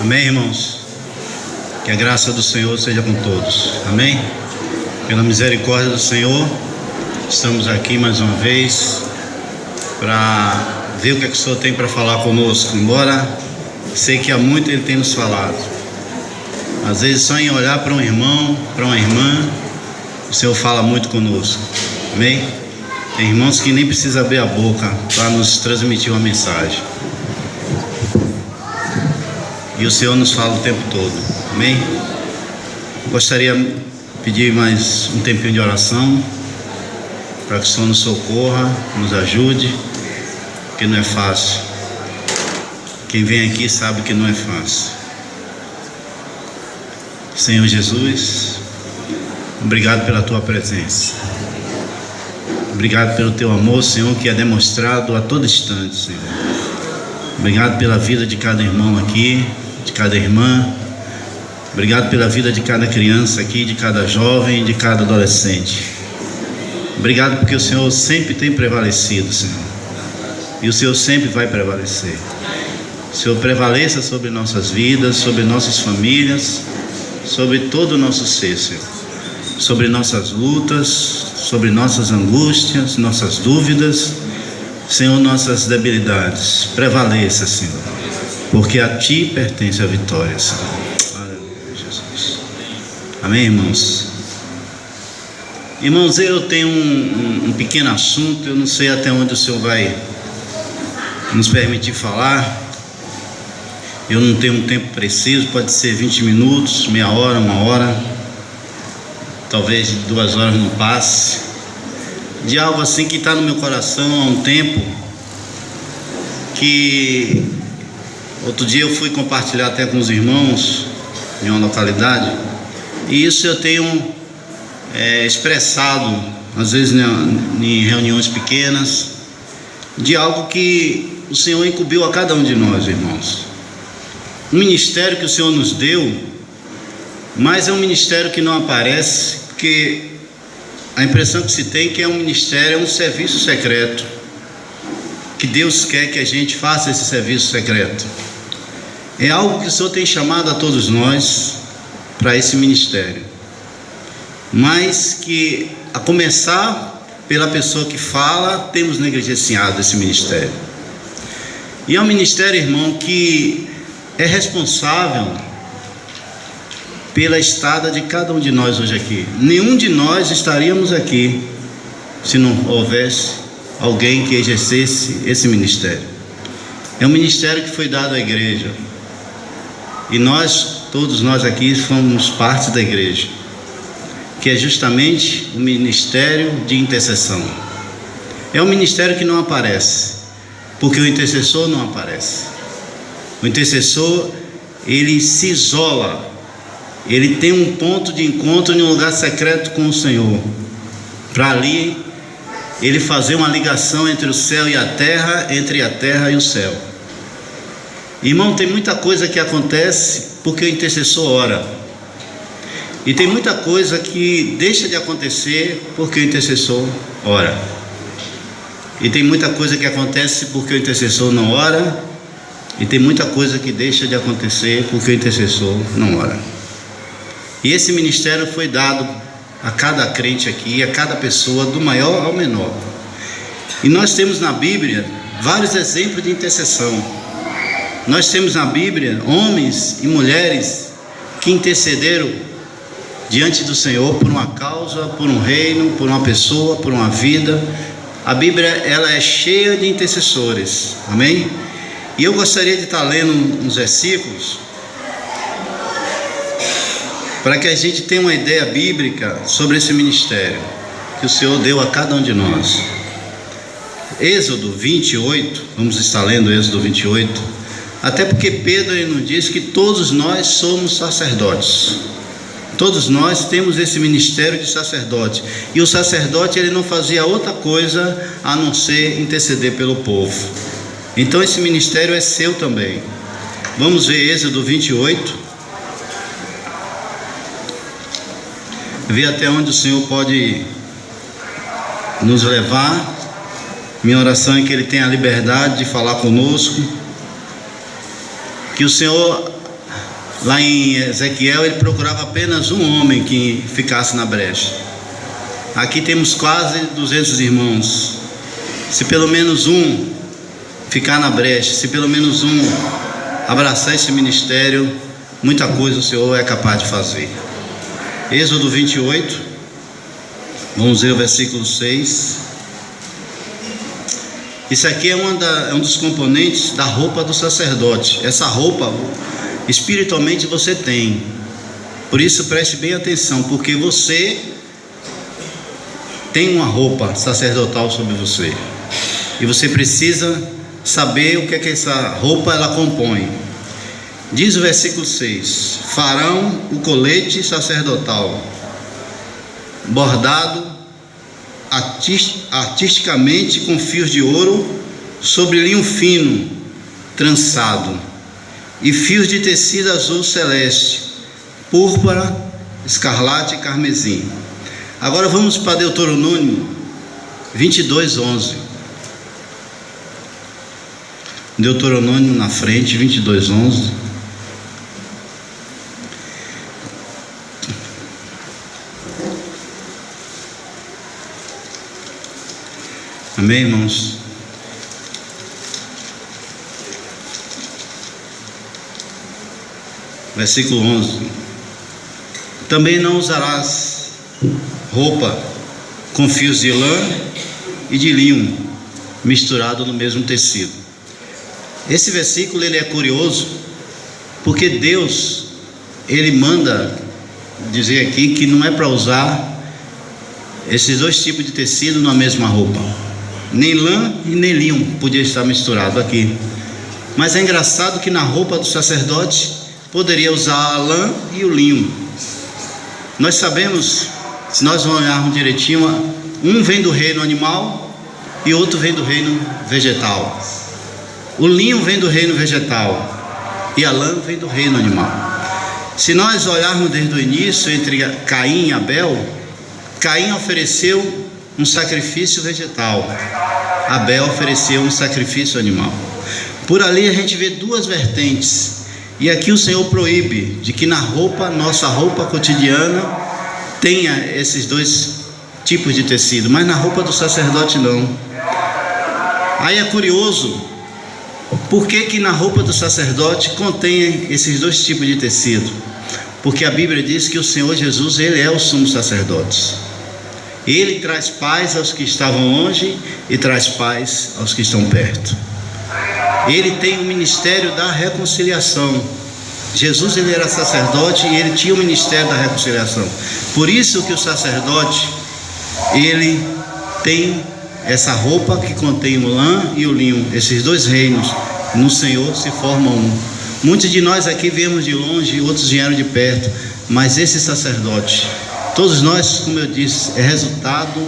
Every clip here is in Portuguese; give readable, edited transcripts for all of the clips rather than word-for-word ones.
Amém, irmãos? Que a graça do Senhor seja com todos. Amém? Pela misericórdia do Senhor, estamos aqui mais uma vez para ver o que o Senhor tem para falar conosco. Embora sei que há muito Ele tem nos falado. Às vezes só em olhar para um irmão, para uma irmã, o Senhor fala muito conosco. Amém? Tem irmãos que nem precisa abrir a boca para nos transmitir uma mensagem. E o Senhor nos fala o tempo todo. Amém? Gostaria de pedir mais um tempinho de oração para que o Senhor nos socorra, nos ajude, porque não é fácil. Quem vem aqui sabe que não é fácil. Senhor Jesus, obrigado pela Tua presença. Obrigado pelo Teu amor, Senhor, que é demonstrado a todo instante, Senhor. Obrigado pela vida de cada irmão aqui, de cada irmã. Obrigado pela vida de cada criança aqui, de cada jovem, de cada adolescente. Obrigado porque o Senhor sempre tem prevalecido, Senhor. E o Senhor sempre vai prevalecer. O Senhor prevaleça sobre nossas vidas, sobre nossas famílias, sobre todo o nosso ser, Senhor. Sobre nossas lutas, sobre nossas angústias, nossas dúvidas, Senhor, nossas debilidades. Prevaleça, Senhor, porque a Ti pertence a vitória, Senhor. Aleluia, Jesus. Amém, irmãos? Irmãos, eu tenho um pequeno assunto. Eu não sei até onde o Senhor vai nos permitir falar. Eu não tenho um tempo preciso. Pode ser 20 minutos, meia hora, uma hora, talvez 2 horas não passe. De algo assim que está no meu coração há um tempo, que outro dia eu fui compartilhar até com os irmãos em uma localidade, e isso eu tenho expressado às vezes em reuniões pequenas, de algo que o Senhor incumbiu a cada um de nós, irmãos. Um ministério que o Senhor nos deu, mas é um ministério que não aparece, porque a impressão que se tem é que é um ministério, é um serviço secreto, que Deus quer que a gente faça esse serviço secreto. É algo que o Senhor tem chamado a todos nós para esse ministério, mas que, a começar pela pessoa que fala, temos negligenciado esse ministério. E é um ministério, irmão, que é responsável pela estada de cada um de nós hoje aqui. Nenhum de nós estaríamos aqui se não houvesse alguém que exercesse esse ministério. É um ministério que foi dado à igreja, e todos nós aqui somos parte da igreja, que é justamente o ministério de intercessão. É um ministério que não aparece, porque o intercessor não aparece. O intercessor, ele se isola, ele tem um ponto de encontro em um lugar secreto com o Senhor, para ali ele fazer uma ligação entre o céu e a terra, entre a terra e o céu. Irmão, tem muita coisa que acontece porque o intercessor ora, e tem muita coisa que deixa de acontecer porque o intercessor ora, e tem muita coisa que acontece porque o intercessor não ora, e tem muita coisa que deixa de acontecer porque o intercessor não ora. E esse ministério foi dado a cada crente aqui, a cada pessoa, do maior ao menor. E nós temos na Bíblia vários exemplos de intercessão. Nós temos na Bíblia homens e mulheres que intercederam diante do Senhor por uma causa, por um reino, por uma pessoa, por uma vida. A Bíblia, ela é cheia de intercessores. Amém? E eu gostaria de estar lendo uns versículos para que a gente tenha uma ideia bíblica sobre esse ministério que o Senhor deu a cada um de nós. Êxodo 28, vamos estar lendo Êxodo 28, até porque Pedro ele nos diz que todos nós somos sacerdotes. Todos nós temos esse ministério de sacerdote, e o sacerdote ele não fazia outra coisa a não ser interceder pelo povo. Então esse ministério é seu também. Vamos ver Êxodo 28, ver até onde o Senhor pode nos levar. Minha oração é que Ele tenha a liberdade de falar conosco, que o Senhor Lá em Ezequiel ele procurava apenas um homem que ficasse na brecha. Aqui temos quase 200 irmãos. Se pelo menos um ficar na brecha, se pelo menos um abraçar esse ministério, muita coisa o Senhor é capaz de fazer. Êxodo 28, vamos ver o versículo 6. Isso aqui é um dos componentes da roupa do sacerdote. Essa roupa, espiritualmente você tem. Por isso preste bem atenção, porque você tem uma roupa sacerdotal sobre você. E você precisa saber o que é que essa roupa ela compõe. Diz o versículo 6: farão o colete sacerdotal, bordado artisticamente com fios de ouro sobre linho fino, trançado, e fios de tecido azul celeste, púrpura, escarlate e carmesim. Agora vamos para Deuteronômio 22:11. Deuteronômio na frente, 22:11. Amém, irmãos? Versículo 11: também não usarás roupa com fios de lã e de linho misturado no mesmo tecido. Esse versículo ele é curioso, porque Deus ele manda dizer aqui que não é para usar esses dois tipos de tecido na mesma roupa. Nem lã e nem linho podia estar misturado aqui. Mas é engraçado que na roupa do sacerdote poderia usar a lã e o linho. Nós sabemos, se nós olharmos direitinho, um vem do reino animal e outro vem do reino vegetal. O linho vem do reino vegetal e a lã vem do reino animal. Se nós olharmos desde o início, entre Caim e Abel, Caim ofereceu um sacrifício vegetal, Abel ofereceu um sacrifício animal. Por ali a gente vê duas vertentes. E aqui o Senhor proíbe de que na roupa, nossa roupa cotidiana, tenha esses dois tipos de tecido, mas na roupa do sacerdote não. Aí é curioso, por que na roupa do sacerdote contém esses dois tipos de tecido? Porque a Bíblia diz que o Senhor Jesus, ele é o sumo sacerdote. Ele traz paz aos que estavam longe e traz paz aos que estão perto. Ele tem o ministério da reconciliação. Jesus ele era sacerdote e ele tinha o ministério da reconciliação. Por isso que o sacerdote ele tem essa roupa que contém o lã e o linho. Esses dois reinos no Senhor se formam um. Muitos de nós aqui viemos de longe, outros vieram de perto, mas esse sacerdote, todos nós, como eu disse, é resultado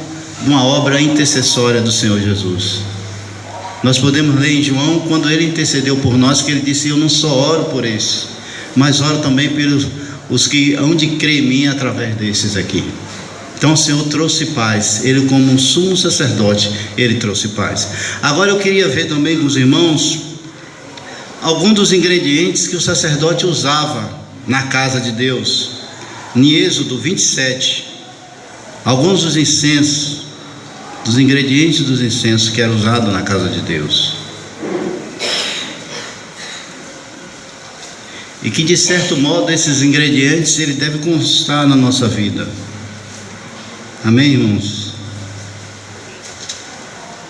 de uma obra intercessória do Senhor Jesus. Nós podemos ler em João, quando ele intercedeu por nós, que ele disse: eu não só oro por esses, mas oro também pelos os que hão de crer em mim através desses aqui. Então o Senhor trouxe paz, ele como um sumo sacerdote, ele trouxe paz. Agora eu queria ver também com os irmãos alguns dos ingredientes que o sacerdote usava na casa de Deus. Em Êxodo 27, alguns dos incensos, dos ingredientes dos incensos que era usado na casa de Deus, e que de certo modo esses ingredientes ele deve constar na nossa vida. Amém, irmãos?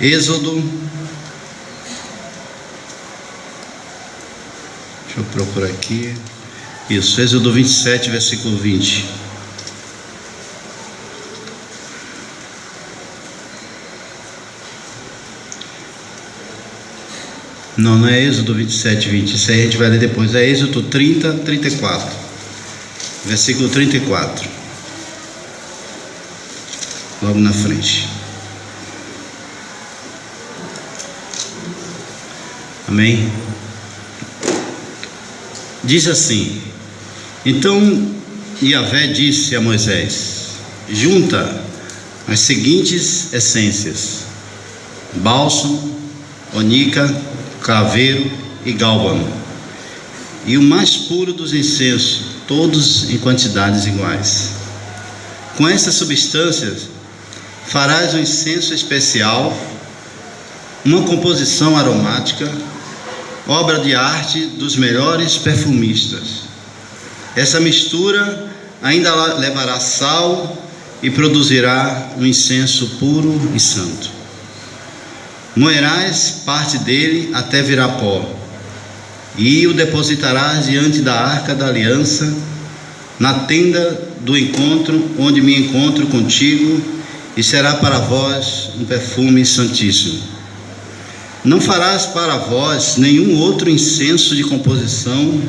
Êxodo, deixa eu procurar aqui. Isso, Êxodo 27, versículo 20. Não é Êxodo 27, 20. Isso aí a gente vai ler depois. É Êxodo 30, 34. Versículo 34. Logo na frente. Amém? Diz assim: então Yahvé disse a Moisés: junta as seguintes essências: bálsamo, onica, craveiro e gálbano, e o mais puro dos incensos, todos em quantidades iguais. Com essas substâncias farás um incenso especial, uma composição aromática, obra de arte dos melhores perfumistas. Essa mistura ainda levará sal e produzirá um incenso puro e santo. Moerás parte dele até virar pó, e o depositarás diante da arca da aliança, na tenda do encontro, onde me encontro contigo, e será para vós um perfume santíssimo. Não farás para vós nenhum outro incenso de composição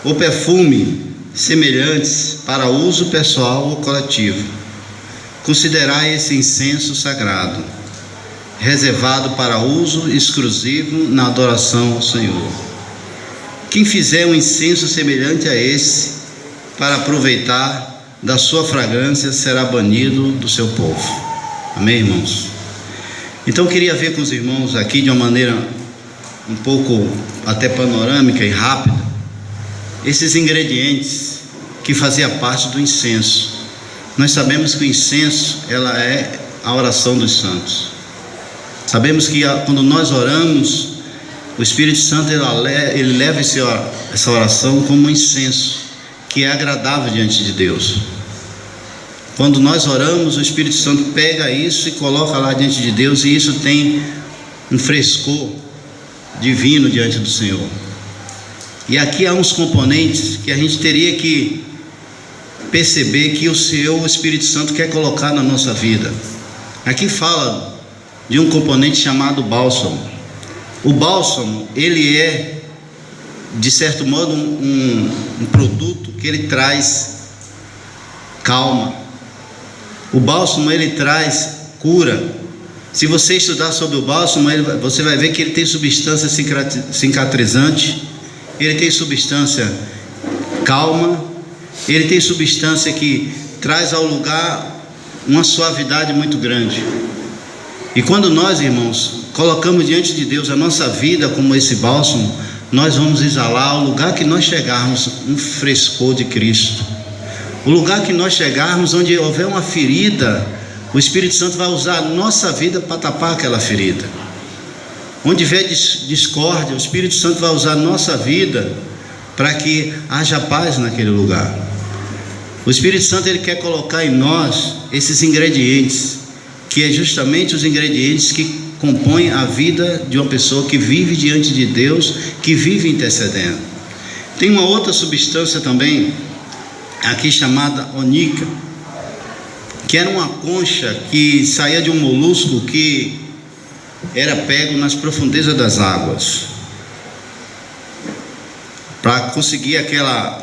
ou perfume semelhantes para uso pessoal ou coletivo. Considerai esse incenso sagrado, reservado para uso exclusivo na adoração ao Senhor. Quem fizer um incenso semelhante a esse, para aproveitar da sua fragrância, será banido do seu povo. Amém, irmãos? Então eu queria ver com os irmãos aqui de uma maneira um pouco até panorâmica e rápida, esses ingredientes que faziam parte do incenso. Nós sabemos que o incenso, ela é a oração dos santos. Sabemos que quando nós oramos, o Espírito Santo ele leva essa oração como um incenso, que é agradável diante de Deus. Quando nós oramos, o Espírito Santo pega isso e coloca lá diante de Deus, e isso tem um frescor divino diante do Senhor. E aqui há uns componentes que a gente teria que perceber que o Senhor, o Espírito Santo, quer colocar na nossa vida. Aqui fala de um componente chamado bálsamo. O bálsamo, ele é, de certo modo, um produto que ele traz calma. O bálsamo, ele traz cura. Se você estudar sobre o bálsamo, você vai ver que ele tem substância cicatrizante, ele tem substância calma, ele tem substância que traz ao lugar uma suavidade muito grande. E quando nós, irmãos, colocamos diante de Deus a nossa vida como esse bálsamo, nós vamos exalar ao lugar que nós chegarmos um frescor de Cristo. O lugar que nós chegarmos, onde houver uma ferida, o Espírito Santo vai usar a nossa vida para tapar aquela ferida. Onde houver discórdia, o Espírito Santo vai usar a nossa vida para que haja paz naquele lugar. O Espírito Santo, ele quer colocar em nós esses ingredientes, que é justamente os ingredientes que compõem a vida de uma pessoa que vive diante de Deus, que vive intercedendo. Tem uma outra substância também aqui chamada onica, que era uma concha que saía de um molusco que era pego nas profundezas das águas. Para conseguir aquela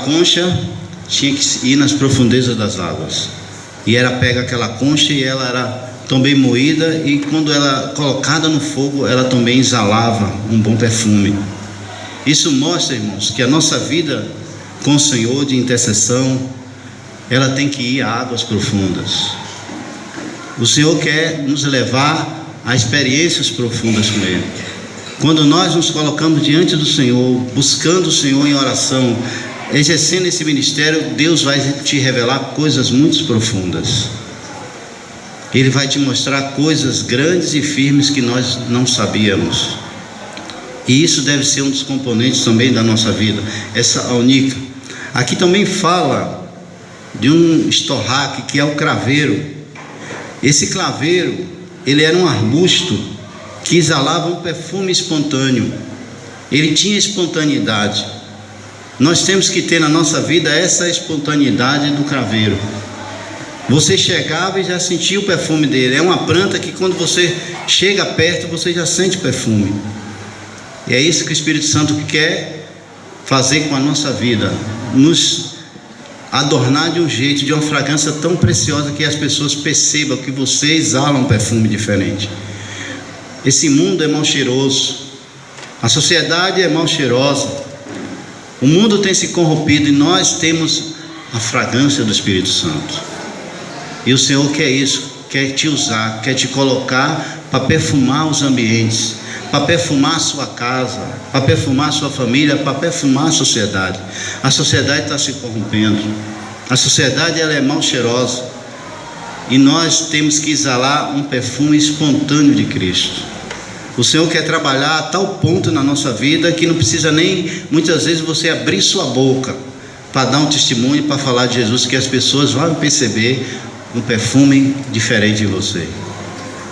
concha, tinha que ir nas profundezas das águas, e era pega aquela concha, e ela era também moída, e quando ela colocada no fogo, ela também exalava um bom perfume. Isso mostra, irmãos, que a nossa vida com o Senhor de intercessão, ela tem que ir a águas profundas. O Senhor quer nos levar a experiências profundas com Ele. Quando nós nos colocamos diante do Senhor, buscando o Senhor em oração, exercendo esse ministério, Deus vai te revelar coisas muito profundas. Ele vai te mostrar coisas grandes e firmes que nós não sabíamos. E isso deve ser um dos componentes também da nossa vida, essa onica. Aqui também fala de um estorraque, que é o craveiro. Esse craveiro, ele era um arbusto que exalava um perfume espontâneo. Ele tinha espontaneidade. Nós temos que ter na nossa vida essa espontaneidade do craveiro. Você chegava e já sentia o perfume dele. É uma planta que quando você chega perto, você já sente o perfume. E é isso que o Espírito Santo quer fazer com a nossa vida, nos adornar de um jeito, de uma fragrância tão preciosa, que as pessoas percebam que você exala um perfume diferente. Esse mundo é mal cheiroso, a sociedade é mal cheirosa, o mundo tem se corrompido, e nós temos a fragrância do Espírito Santo. E o Senhor quer isso, quer te usar, quer te colocar para perfumar os ambientes, para perfumar a sua casa, para perfumar a sua família, para perfumar a sociedade. A sociedade está se corrompendo, a sociedade ela é mal cheirosa, e nós temos que exalar um perfume espontâneo de Cristo. O Senhor quer trabalhar a tal ponto na nossa vida que não precisa nem, muitas vezes, você abrir sua boca para dar um testemunho, para falar de Jesus, que as pessoas vão perceber um perfume diferente em você.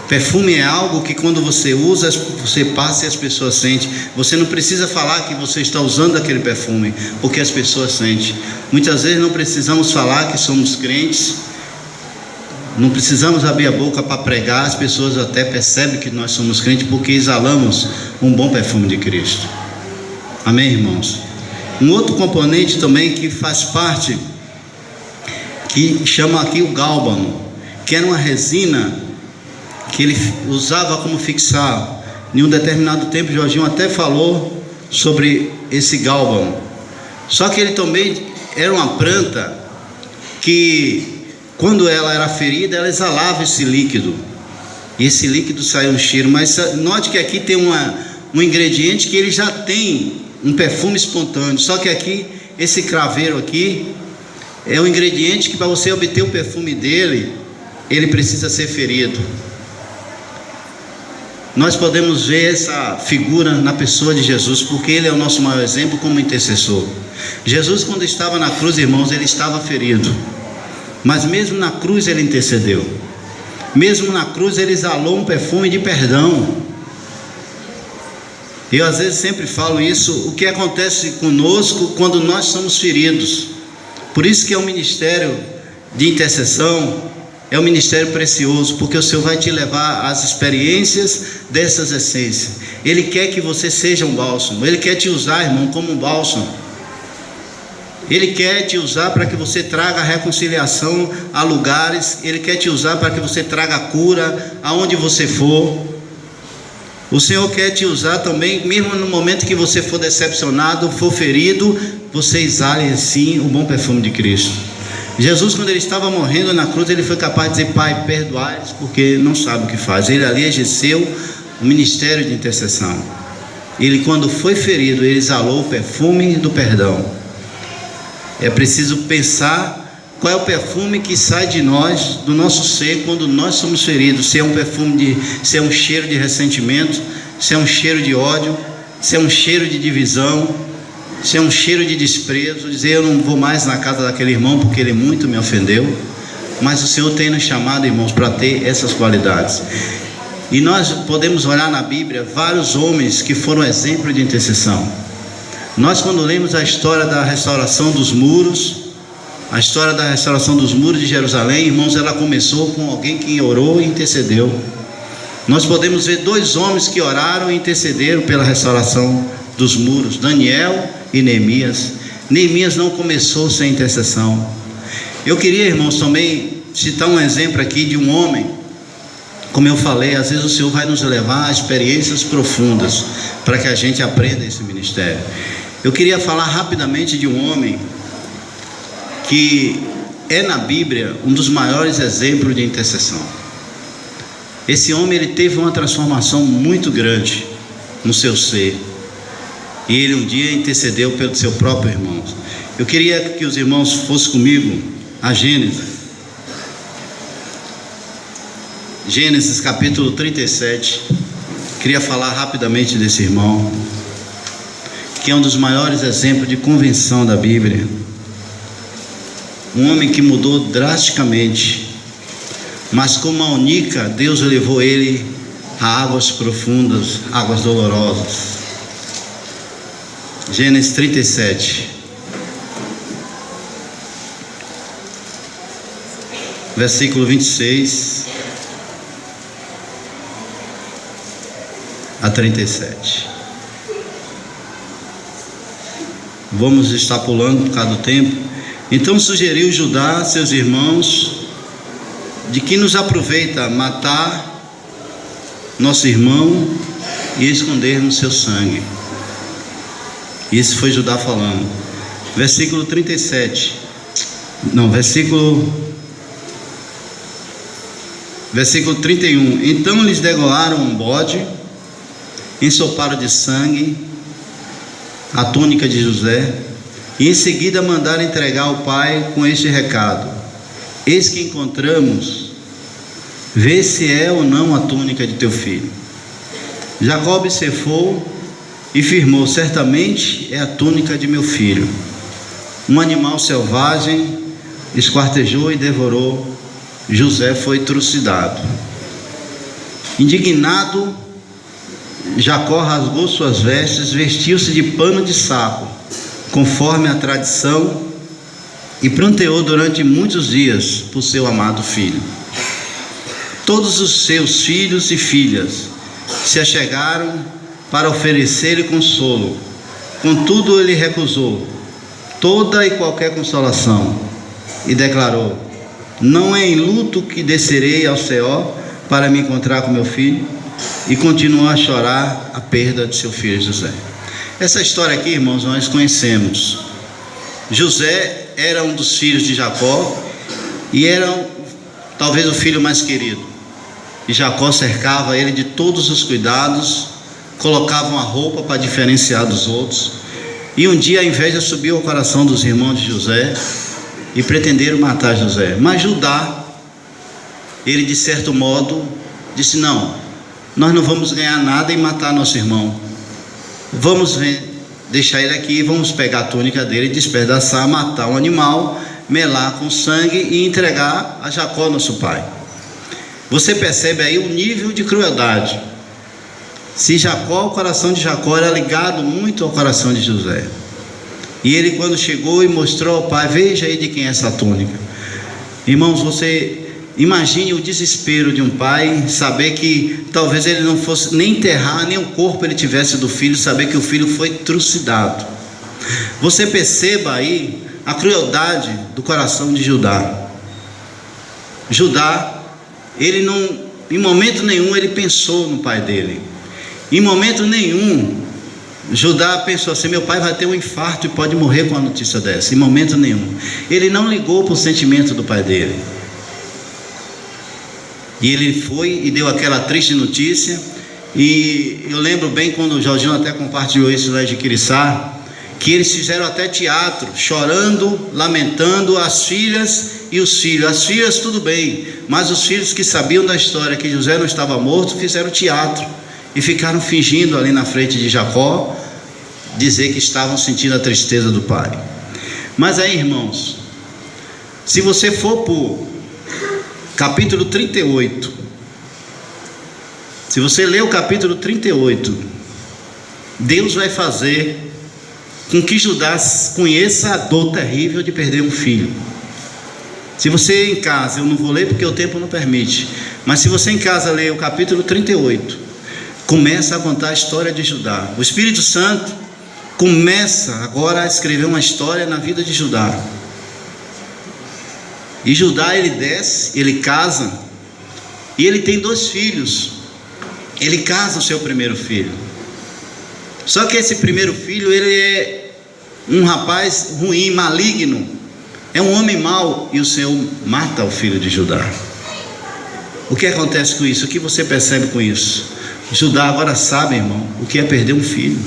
Perfume é algo que quando você usa, você passa e as pessoas sentem. Você não precisa falar que você está usando aquele perfume, porque as pessoas sentem. Muitas vezes não precisamos falar que somos crentes, não precisamos abrir a boca para pregar, as pessoas até percebem que nós somos crentes, porque exalamos um bom perfume de Cristo. Amém, irmãos? Um outro componente também que faz parte, que chama aqui o gálbano, que era uma resina que ele usava como fixar. Em um determinado tempo, Jorginho até falou sobre esse gálbano. Só que ele também era uma planta que, quando ela era ferida, ela exalava esse líquido, e esse líquido saiu um cheiro. Mas note que aqui tem um ingrediente que ele já tem um perfume espontâneo. Só que aqui, esse craveiro aqui, é um ingrediente que, para você obter o perfume dele, ele precisa ser ferido. Nós podemos ver essa figura na pessoa de Jesus, porque ele é o nosso maior exemplo como intercessor. Jesus, quando estava na cruz, irmãos, ele estava ferido, mas mesmo na cruz ele intercedeu. Mesmo na cruz ele exalou um perfume de perdão. Eu às vezes sempre falo isso, o que acontece conosco quando nós somos feridos. Por isso que é um ministério de intercessão, é um ministério precioso, porque o Senhor vai te levar às experiências dessas essências. Ele quer que você seja um bálsamo, Ele quer te usar, irmão, como um bálsamo. Ele quer te usar para que você traga reconciliação a lugares, Ele quer te usar para que você traga cura aonde você for. O Senhor quer te usar também, mesmo no momento que você for decepcionado, for ferido, você exale assim o bom perfume de Cristo. Jesus, quando ele estava morrendo na cruz, ele foi capaz de dizer: Pai, perdoai-lhes, porque não sabe o que faz. Ele ali exerceu o ministério de intercessão. Ele, quando foi ferido, ele exalou o perfume do perdão. É preciso pensar qual é o perfume que sai de nós, do nosso ser, quando nós somos feridos. Se é um perfume se é um cheiro de ressentimento, se é um cheiro de ódio, se é um cheiro de divisão, se é um cheiro de desprezo, dizer: eu não vou mais na casa daquele irmão porque ele muito me ofendeu. Mas o Senhor tem nos chamado, irmãos, para ter essas qualidades. E nós podemos olhar na Bíblia vários homens que foram exemplo de intercessão. Nós, quando lemos a história da restauração dos muros, a história da restauração dos muros de Jerusalém, irmãos, ela começou com alguém que orou e intercedeu. Nós podemos ver dois homens que oraram e intercederam pela restauração dos muros, Daniel e Neemias. Neemias não começou sem intercessão. Eu queria, irmãos, também citar um exemplo aqui de um homem. Como eu falei, às vezes o Senhor vai nos levar a experiências profundas para que a gente aprenda esse ministério. Eu queria falar rapidamente de um homem que é na Bíblia um dos maiores exemplos de intercessão. Esse homem, ele teve uma transformação muito grande no seu ser, e ele um dia intercedeu pelo seu próprio irmão. Eu queria que os irmãos fossem comigo a Gênesis capítulo 37. Queria falar rapidamente desse irmão, que é um dos maiores exemplos de convenção da Bíblia. Um homem que mudou drasticamente, mas como a única, Deus levou ele a águas profundas, águas dolorosas. Gênesis 37, versículo 26 a 37. Vamos estar pulando por causa do tempo. Então sugeriu Judá a seus irmãos: de que nos aproveita matar nosso irmão e escondermos seu sangue? Isso foi Judá falando. Versículo 37. Não, versículo Versículo 31. Então lhes degolaram um bode, ensoparam de sangue a túnica de José, e em seguida mandaram entregar ao pai com este recado: eis que encontramos, vê se é ou não a túnica de teu filho. Jacó observou e firmou: certamente é a túnica de meu filho. Um animal selvagem esquartejou e devorou. José foi trucidado. Indignado, Jacó rasgou suas vestes, vestiu-se de pano de saco, conforme a tradição, e pranteou durante muitos dias por seu amado filho. Todos os seus filhos e filhas se achegaram para oferecer-lhe consolo, contudo ele recusou toda e qualquer consolação e declarou: não é em luto que descerei ao Seol para me encontrar com meu filho. E continuou a chorar a perda de seu filho José. Essa história aqui, irmãos, nós conhecemos. José era um dos filhos de Jacó e era talvez o filho mais querido. E Jacó cercava ele de todos os cuidados, colocava uma roupa para diferenciar dos outros. E um dia a inveja subiu ao coração dos irmãos de José e pretenderam matar José. Mas Judá, ele de certo modo disse: não, nós não vamos ganhar nada em matar nosso irmão. Vamos deixar ele aqui, vamos pegar a túnica dele, despedaçar, matar um animal, melar com sangue e entregar a Jacó, nosso pai. Você percebe aí o nível de crueldade. Se Jacó, o coração de Jacó era ligado muito ao coração de José. E ele, quando chegou e mostrou ao pai: veja aí de quem é essa túnica. Irmãos, você imagine o desespero de um pai, saber que talvez ele não fosse nem enterrar, nem o corpo ele tivesse do filho, saber que o filho foi trucidado. Você perceba aí a crueldade do coração de Judá. Judá, ele não, em momento nenhum ele pensou no pai dele. Em momento nenhum Judá pensou assim: meu pai vai ter um infarto e pode morrer com a notícia dessa. Em momento nenhum. Ele não ligou para o sentimento do pai dele. E ele foi e deu aquela triste notícia. E eu lembro bem quando o Jorginho até compartilhou isso lá de Quiriçá, que eles fizeram até teatro, chorando, lamentando, as filhas e os filhos. As filhas tudo bem, mas os filhos que sabiam da história que José não estava morto, fizeram teatro e ficaram fingindo ali na frente de Jacó, dizer que estavam sentindo a tristeza do pai. Mas aí, irmãos, se você for por capítulo 38, se você ler o capítulo 38, Deus vai fazer com que Judá conheça a dor terrível de perder um filho. Se você em casa, eu não vou ler porque o tempo não permite, mas se você em casa ler o capítulo 38, começa a contar a história de Judá. O Espírito Santo começa agora a escrever uma história na vida de Judá. E Judá, ele desce, ele casa, e ele tem 2 filhos. Ele casa o seu primeiro filho. Só que esse primeiro filho, ele é um rapaz ruim, maligno, é um homem mau, e o Senhor mata o filho de Judá. O que acontece com isso? O que você percebe com isso? Judá agora sabe, irmão, o que é perder um filho.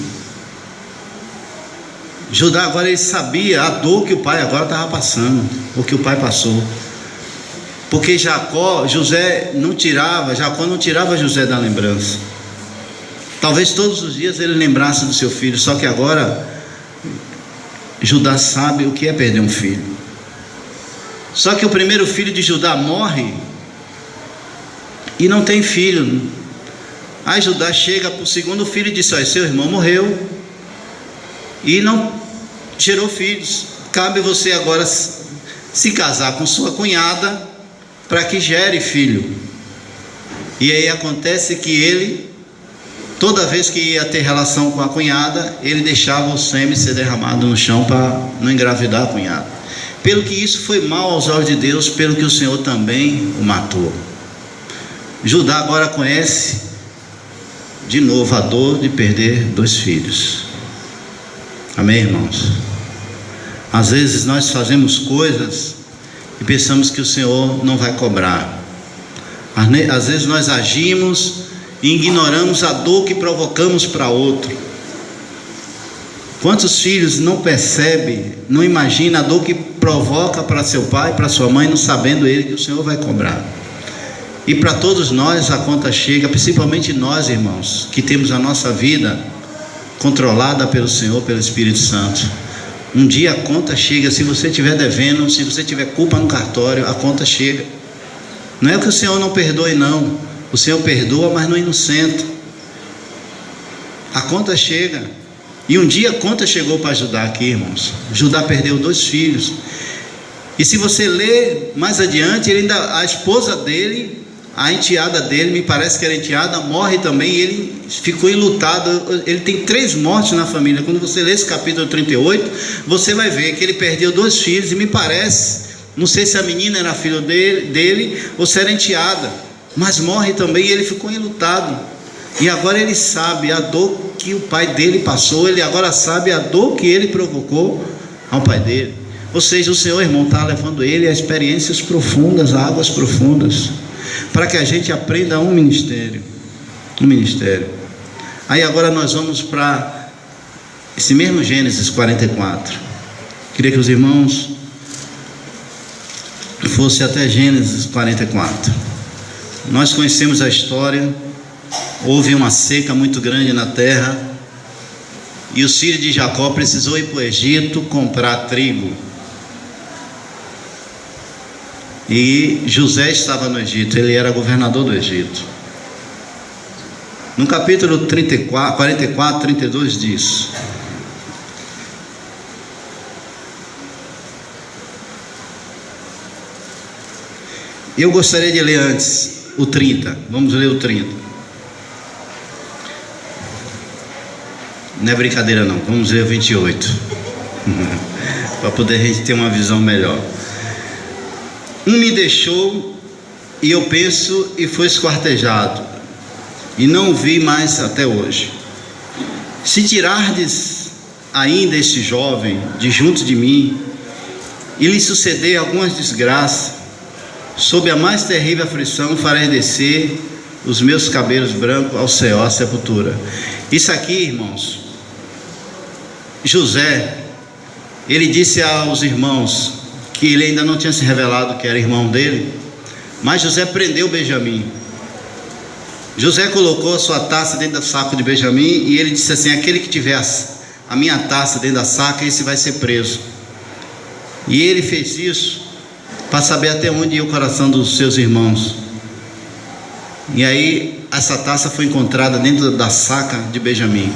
Judá agora ele sabia a dor que o pai agora estava passando, o que o pai passou. Porque Jacó não tirava José da lembrança. Talvez todos os dias ele lembrasse do seu filho, só que agora Judá sabe o que é perder um filho. Só que o primeiro filho de Judá morre e não tem filho. Aí Judá chega para o segundo filho e diz: olha, seu irmão morreu e não gerou filhos, cabe você agora se casar com sua cunhada para que gere filho. E aí acontece que ele, toda vez que ia ter relação com a cunhada, ele deixava o sêmen ser derramado no chão para não engravidar a cunhada. Pelo que isso foi mal aos olhos de Deus, pelo que o Senhor também o matou. Judá agora conhece de novo a dor de perder 2 filhos. Amém, irmãos? Às vezes nós fazemos coisas e pensamos que o Senhor não vai cobrar. Às vezes nós agimos e ignoramos a dor que provocamos para outro. Quantos filhos não percebem, não imaginam a dor que provoca para seu pai, para sua mãe, não sabendo ele que o Senhor vai cobrar? E para todos nós a conta chega, principalmente nós, irmãos, que temos a nossa vida controlada pelo Senhor, pelo Espírito Santo. Um dia a conta chega. Se você estiver devendo, se você tiver culpa no cartório, a conta chega. Não é que o Senhor não perdoe, não. O Senhor perdoa, mas não é inocente. A conta chega. E um dia a conta chegou para Judá aqui, irmãos. Judá perdeu 2 filhos. E se você ler mais adiante, a esposa dele, a enteada dele, me parece que era enteada, morre também. E ele ficou enlutado. Ele tem 3 mortes na família. Quando você lê esse capítulo 38, você vai ver que ele perdeu 2 filhos. E me parece, não sei se a menina era filho dele ou se era enteada, mas morre também. E ele ficou enlutado. E agora ele sabe a dor que o pai dele passou. Ele agora sabe a dor que ele provocou ao pai dele. Ou seja, o Senhor, irmão, está levando ele a experiências profundas, a águas profundas, para que a gente aprenda um ministério. Aí agora nós vamos para esse mesmo Gênesis 44. Queria que os irmãos fossem até Gênesis 44. Nós conhecemos a história. Houve uma seca muito grande na terra, e os filhos de Jacó precisou ir para o Egito comprar trigo. E José estava no Egito, ele era governador do Egito. No capítulo 44, 32 diz: eu gostaria de ler antes o 30, vamos ler o 30. Não é brincadeira não, vamos ler o 28 para poder a gente ter uma visão melhor. Me deixou, e eu penso, e foi esquartejado, e não o vi mais até hoje. Se tirardes ainda este jovem de junto de mim, e lhe suceder algumas desgraças, sob a mais terrível aflição farei descer os meus cabelos brancos ao Seol, à sepultura. Isso aqui, irmãos, José, ele disse aos irmãos que ele ainda não tinha se revelado que era irmão dele, mas José prendeu Benjamim. José colocou a sua taça dentro do saco de Benjamim, e ele disse assim: aquele que tiver a minha taça dentro da saca, esse vai ser preso. E ele fez isso para saber até onde ia o coração dos seus irmãos. E aí essa taça foi encontrada dentro da saca de Benjamim.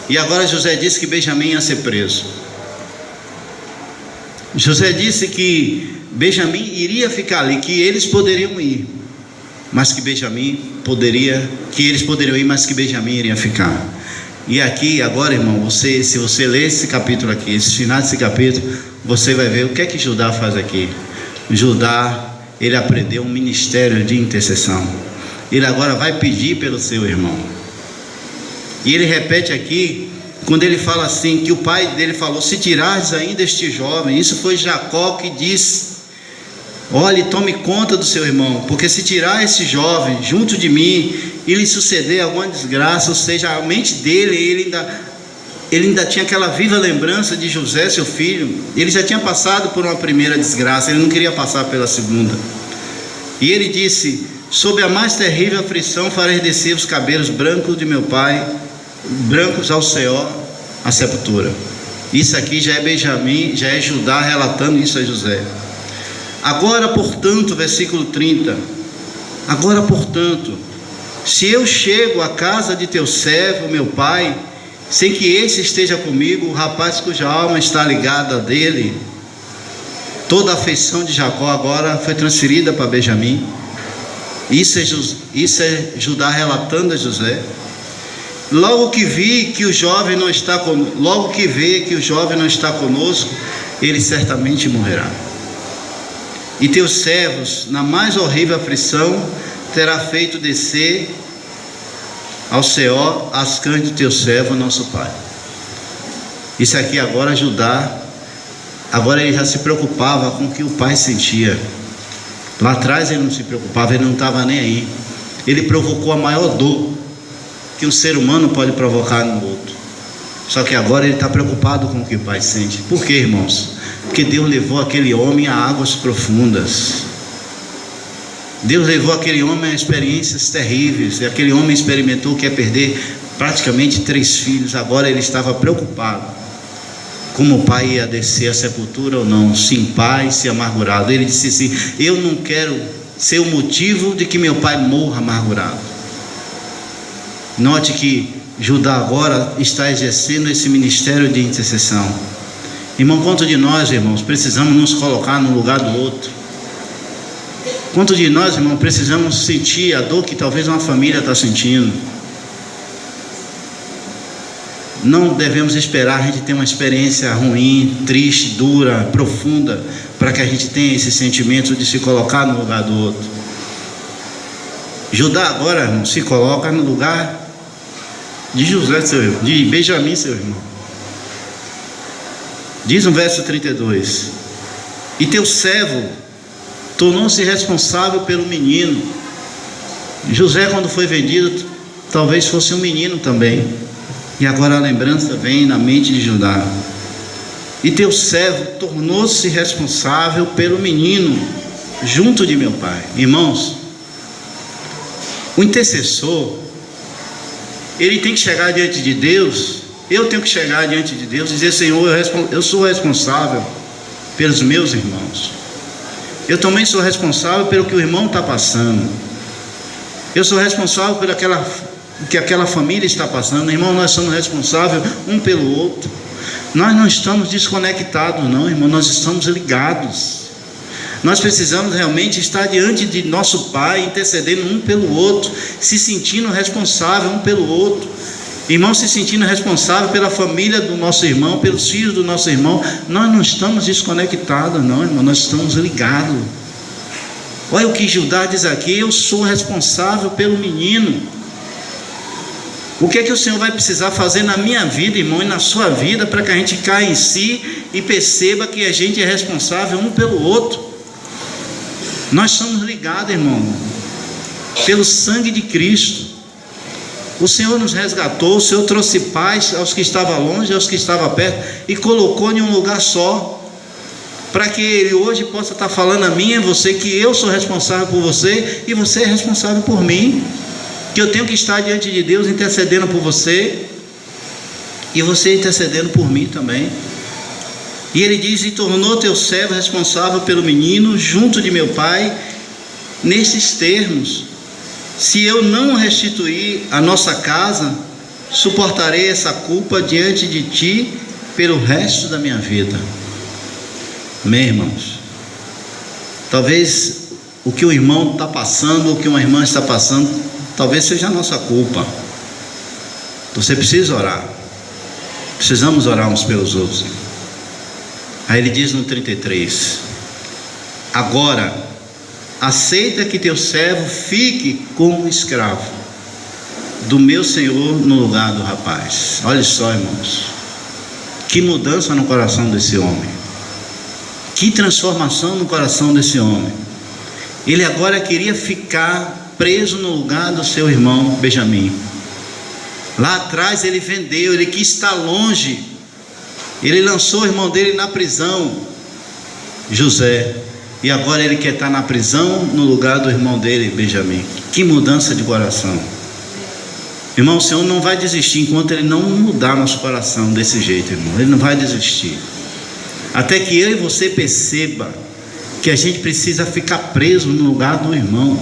E agora José disse que Benjamim ia ser preso. José disse que Benjamim iria ficar ali, que eles poderiam ir, mas que Benjamim eles poderiam ir, mas que Benjamim iria ficar. E aqui agora, irmão, se você ler esse capítulo aqui, esse final desse capítulo, você vai ver o que é que Judá faz aqui. Judá, ele aprendeu um ministério de intercessão. Ele agora vai pedir pelo seu irmão. E ele repete aqui, quando ele fala assim, que o pai dele falou: se tirares ainda este jovem. Isso foi Jacó que disse: olhe, tome conta do seu irmão, porque se tirar esse jovem junto de mim e lhe suceder alguma desgraça, ou seja, a mente dele, ele ainda tinha aquela viva lembrança de José, seu filho. Ele já tinha passado por uma primeira desgraça, ele não queria passar pela segunda. E ele disse: sob a mais terrível aflição farei descer os cabelos brancos de meu pai, brancos ao Seol, à sepultura. Isso aqui já é Benjamim, já é Judá relatando isso a José. Agora, portanto, versículo 30, agora, portanto, se eu chego à casa de teu servo, meu pai, sem que esse esteja comigo, o rapaz cuja alma está ligada a dele, toda a afeição de Jacó agora foi transferida para Benjamim. Isso é Judá relatando a José. Logo que vê que o jovem não está conosco, ele certamente morrerá. E teus servos, na mais horrível aflição, terá feito descer ao Seol as cães do teu servo, nosso pai. Isso aqui agora Judá, agora ele já se preocupava com o que o pai sentia. Lá atrás ele não se preocupava, ele não estava nem aí. Ele provocou a maior dor que um ser humano pode provocar no outro. Só que agora ele está preocupado com o que o Pai sente. Por quê, irmãos? Porque Deus levou aquele homem a águas profundas. Deus levou aquele homem a experiências terríveis. E aquele homem experimentou que é perder praticamente 3 filhos. Agora ele estava preocupado como o pai ia descer à sepultura ou não, se em paz, se amargurado. Ele disse assim: eu não quero ser o motivo de que meu pai morra amargurado. Note que Judá agora está exercendo esse ministério de intercessão. Irmão, quanto de nós, irmãos, precisamos nos colocar no lugar do outro? Quanto de nós, irmão, precisamos sentir a dor que talvez uma família está sentindo? Não devemos esperar a gente ter uma experiência ruim, triste, dura, profunda, para que a gente tenha esse sentimento de se colocar no lugar do outro. Judá agora, irmão, se coloca no lugar de José, seu irmão, de Benjamim, seu irmão. Diz no verso 32: e teu servo tornou-se responsável pelo menino. José, quando foi vendido, talvez fosse um menino também. E agora a lembrança vem na mente de Judá. E teu servo tornou-se responsável pelo menino junto de meu pai. Irmãos, o intercessor, ele tem que chegar diante de Deus. Eu tenho que chegar diante de Deus e dizer: Senhor, eu sou responsável pelos meus irmãos. Eu também sou responsável pelo que o irmão está passando. Eu sou responsável por que aquela família está passando. Irmão, nós somos responsáveis um pelo outro. Nós não estamos desconectados não, irmão, nós estamos ligados. Nós precisamos realmente estar diante de nosso Pai, intercedendo um pelo outro, se sentindo responsável um pelo outro. Irmão, se sentindo responsável pela família do nosso irmão, pelos filhos do nosso irmão. Nós não estamos desconectados não, irmão, nós estamos ligados. Olha o que Judá diz aqui: eu sou responsável pelo menino. O que é que o Senhor vai precisar fazer na minha vida, irmão, e na sua vida, para que a gente caia em si e perceba que a gente é responsável um pelo outro? Nós somos ligados, irmão, pelo sangue de Cristo. O Senhor nos resgatou, o Senhor trouxe paz aos que estavam longe, aos que estavam perto, e colocou em um lugar só, para que Ele hoje possa estar falando a mim e a você que eu sou responsável por você e você é responsável por mim, que eu tenho que estar diante de Deus intercedendo por você e você intercedendo por mim também. E Ele diz: e tornou teu servo responsável pelo menino junto de meu pai, nesses termos: se eu não restituir a nossa casa, suportarei essa culpa diante de ti pelo resto da minha vida. Amém, irmãos? Talvez o que o irmão está passando, o que uma irmã está passando, talvez seja a nossa culpa. Você precisa orar. Precisamos orar uns pelos outros. Aí ele diz no 33: agora aceita que teu servo fique como escravo do meu senhor no lugar do rapaz. Olha só, irmãos, que mudança no coração desse homem, que transformação no coração desse homem. Ele agora queria ficar preso no lugar do seu irmão Benjamim. Lá atrás ele vendeu, ele quis estar longe, ele lançou o irmão dele na prisão, José, e agora ele quer estar na prisão no lugar do irmão dele, Benjamim. Que mudança de coração. Irmão, o Senhor não vai desistir enquanto Ele não mudar nosso coração desse jeito, irmão. Ele não vai desistir até que eu e você perceba que a gente precisa ficar preso no lugar do irmão.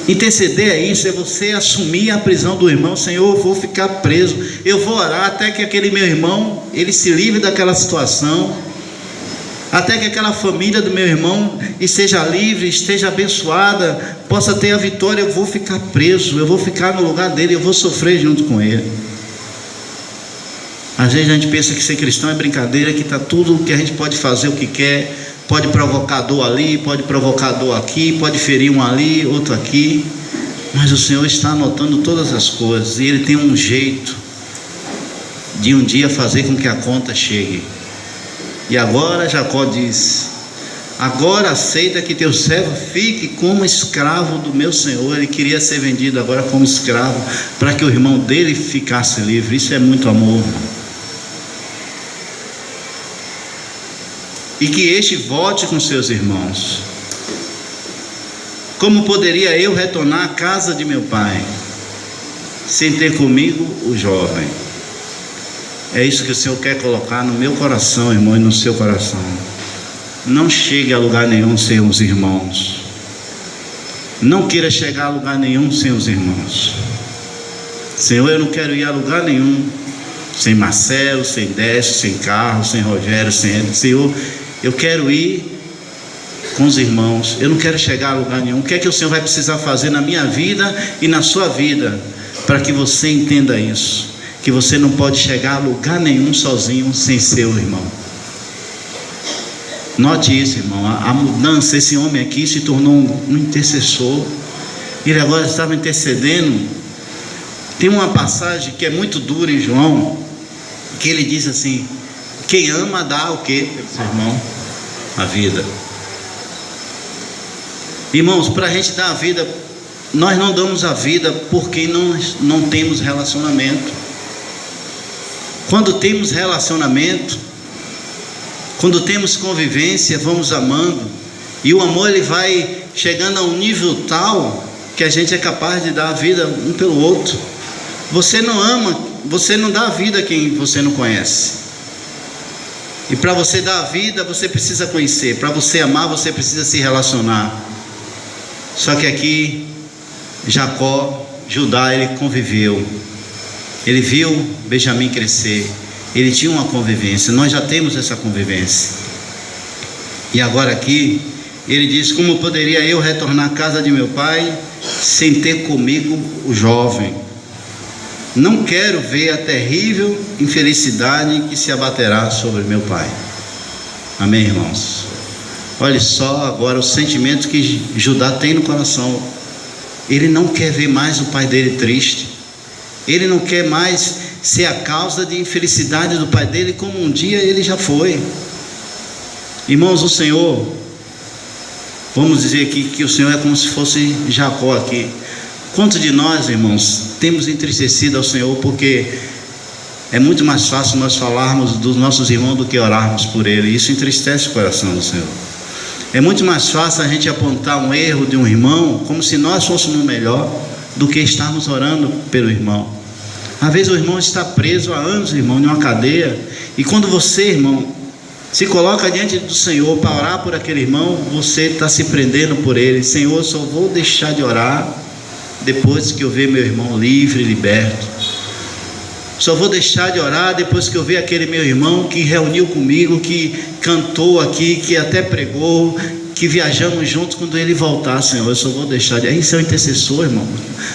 Interceder é isso, é você assumir a prisão do irmão. Senhor, eu vou ficar preso, eu vou orar até que aquele meu irmão, ele se livre daquela situação, até que aquela família do meu irmão esteja livre, esteja abençoada, possa ter a vitória. Eu vou ficar preso, eu vou ficar no lugar dele, eu vou sofrer junto com ele. Às vezes a gente pensa que ser cristão é brincadeira, que está tudo que a gente pode fazer o que quer, pode provocar dor ali, pode provocar dor aqui, pode ferir um ali, outro aqui, mas o Senhor está anotando todas as coisas, e Ele tem um jeito de um dia fazer com que a conta chegue. E agora Jacó diz: Agora aceita que teu servo fique como escravo do meu senhor. Ele queria ser vendido agora como escravo, para que o irmão dele ficasse livre. Isso é muito amor. E que este volte com seus irmãos. Como poderia eu retornar à casa de meu pai, sem ter comigo o jovem? É isso que o Senhor quer colocar no meu coração, irmão, e no seu coração. Não chegue a lugar nenhum sem os irmãos. Não queira chegar a lugar nenhum sem os irmãos. Senhor, eu não quero ir a lugar nenhum sem Marcelo, sem Décio, sem Carlos, sem Rogério, sem ele. Senhor, eu quero ir com os irmãos. Eu não quero chegar a lugar nenhum. O que é que o Senhor vai precisar fazer na minha vida e na sua vida, para que você entenda isso? Que você não pode chegar a lugar nenhum sozinho sem seu irmão. Note isso, irmão. A mudança, esse homem aqui se tornou um intercessor. Ele agora estava intercedendo. Tem uma passagem que é muito dura em João, que ele diz assim: quem ama dá o quê pelo seu irmão? A vida. Irmãos, para a gente dar a vida, nós não damos a vida porque não temos relacionamento. Quando temos relacionamento, quando temos convivência, vamos amando, e o amor ele vai chegando a um nível tal que a gente é capaz de dar a vida um pelo outro. Você não ama, você não dá a vida a quem você não conhece. E para você dar a vida, você precisa conhecer. Para você amar, você precisa se relacionar. Só que aqui, Judá, ele conviveu. Ele viu Benjamim crescer. Ele tinha uma convivência. Nós já temos essa convivência. E agora aqui, ele diz: como poderia eu retornar à casa de meu pai sem ter comigo o jovem? Não quero ver a terrível infelicidade que se abaterá sobre meu pai. Amém, irmãos? Olhe só agora o sentimento que Judá tem no coração. Ele não quer ver mais o pai dele triste. Ele não quer mais ser a causa de infelicidade do pai dele, como um dia ele já foi. Irmãos, o Senhor, vamos dizer aqui que o Senhor é como se fosse Jacó aqui. Quantos de nós, irmãos, temos entristecido ao Senhor, porque é muito mais fácil nós falarmos dos nossos irmãos do que orarmos por ele. Isso entristece o coração do Senhor. É muito mais fácil a gente apontar um erro de um irmão como se nós fôssemos melhor do que estarmos orando pelo irmão. Às vezes o irmão está preso há anos, irmão, em uma cadeia, e quando você, irmão, se coloca diante do Senhor para orar por aquele irmão, você está se prendendo por ele. Senhor, eu só vou deixar de orar depois que eu ver meu irmão livre e liberto. Só vou deixar de orar depois que eu ver aquele meu irmão que reuniu comigo, que cantou aqui, que até pregou, que viajamos juntos. Quando ele voltar, Senhor, eu só vou deixar de... Isso é o intercessor, irmão.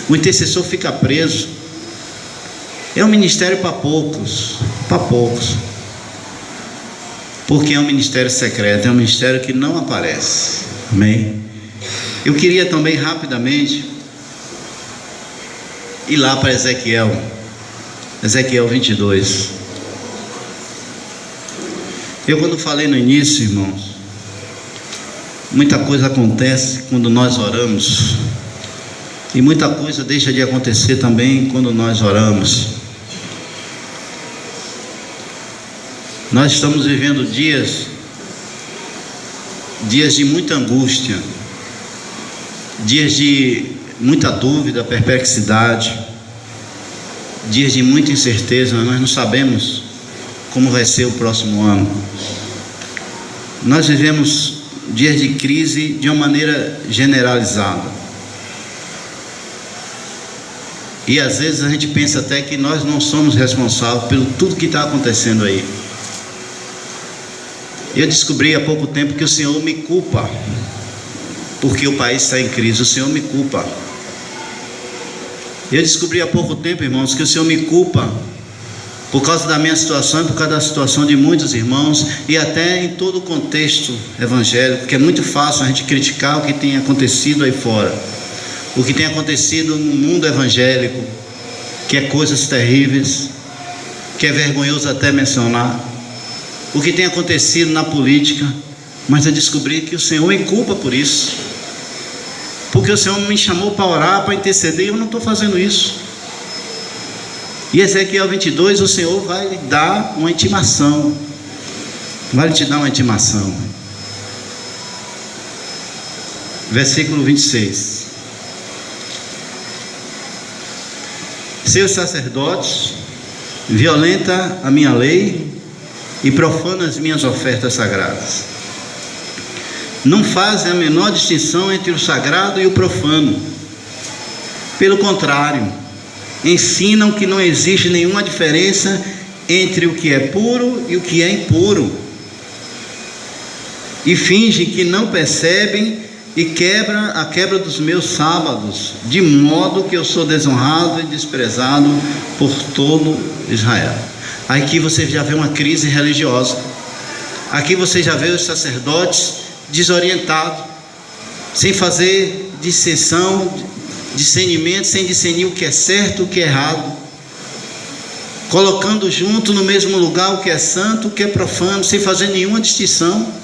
O intercessor fica preso. É um ministério para poucos, porque é um ministério secreto, é um ministério que não aparece. Amém? Eu queria também rapidamente ir lá para Ezequiel 22. Eu, quando falei no início, irmãos, muita coisa acontece quando nós oramos, e muita coisa deixa de acontecer também quando nós oramos. Nós estamos vivendo dias de muita angústia, dias de muita dúvida, perplexidade, dias de muita incerteza. Nós não sabemos como vai ser o próximo ano. Nós vivemos dias de crise de uma maneira generalizada. E às vezes a gente pensa até que nós não somos responsáveis pelo tudo que está acontecendo aí. Eu descobri há pouco tempo que o Senhor me culpa, porque o país está em crise. O Senhor me culpa. Eu descobri há pouco tempo, irmãos, que o Senhor me culpa por causa da minha situação e por causa da situação de muitos irmãos, e até em todo o contexto evangélico, porque é muito fácil a gente criticar o que tem acontecido aí fora, o que tem acontecido no mundo evangélico, que é coisas terríveis, que é vergonhoso até mencionar, o que tem acontecido na política, mas eu descobri que o Senhor me culpa por isso, porque o Senhor me chamou para orar, para interceder, e eu não estou fazendo isso. E Ezequiel 22, o Senhor vai lhe dar uma intimação, vai te dar uma intimação. Versículo 26. Seus sacerdotes violenta a minha lei e profana as minhas ofertas sagradas. Não fazem a menor distinção entre o sagrado e o profano. Pelo contrário, ensinam que não existe nenhuma diferença entre o que é puro e o que é impuro, e fingem que não percebem e quebra dos meus sábados, de modo que eu sou desonrado e desprezado por todo Israel. Aqui você já vê uma crise religiosa. Aqui você já vê os sacerdotes desorientados, sem fazer discernimento, sem discernir o que é certo, o que é errado, colocando junto no mesmo lugar o que é santo, o que é profano, sem fazer nenhuma distinção.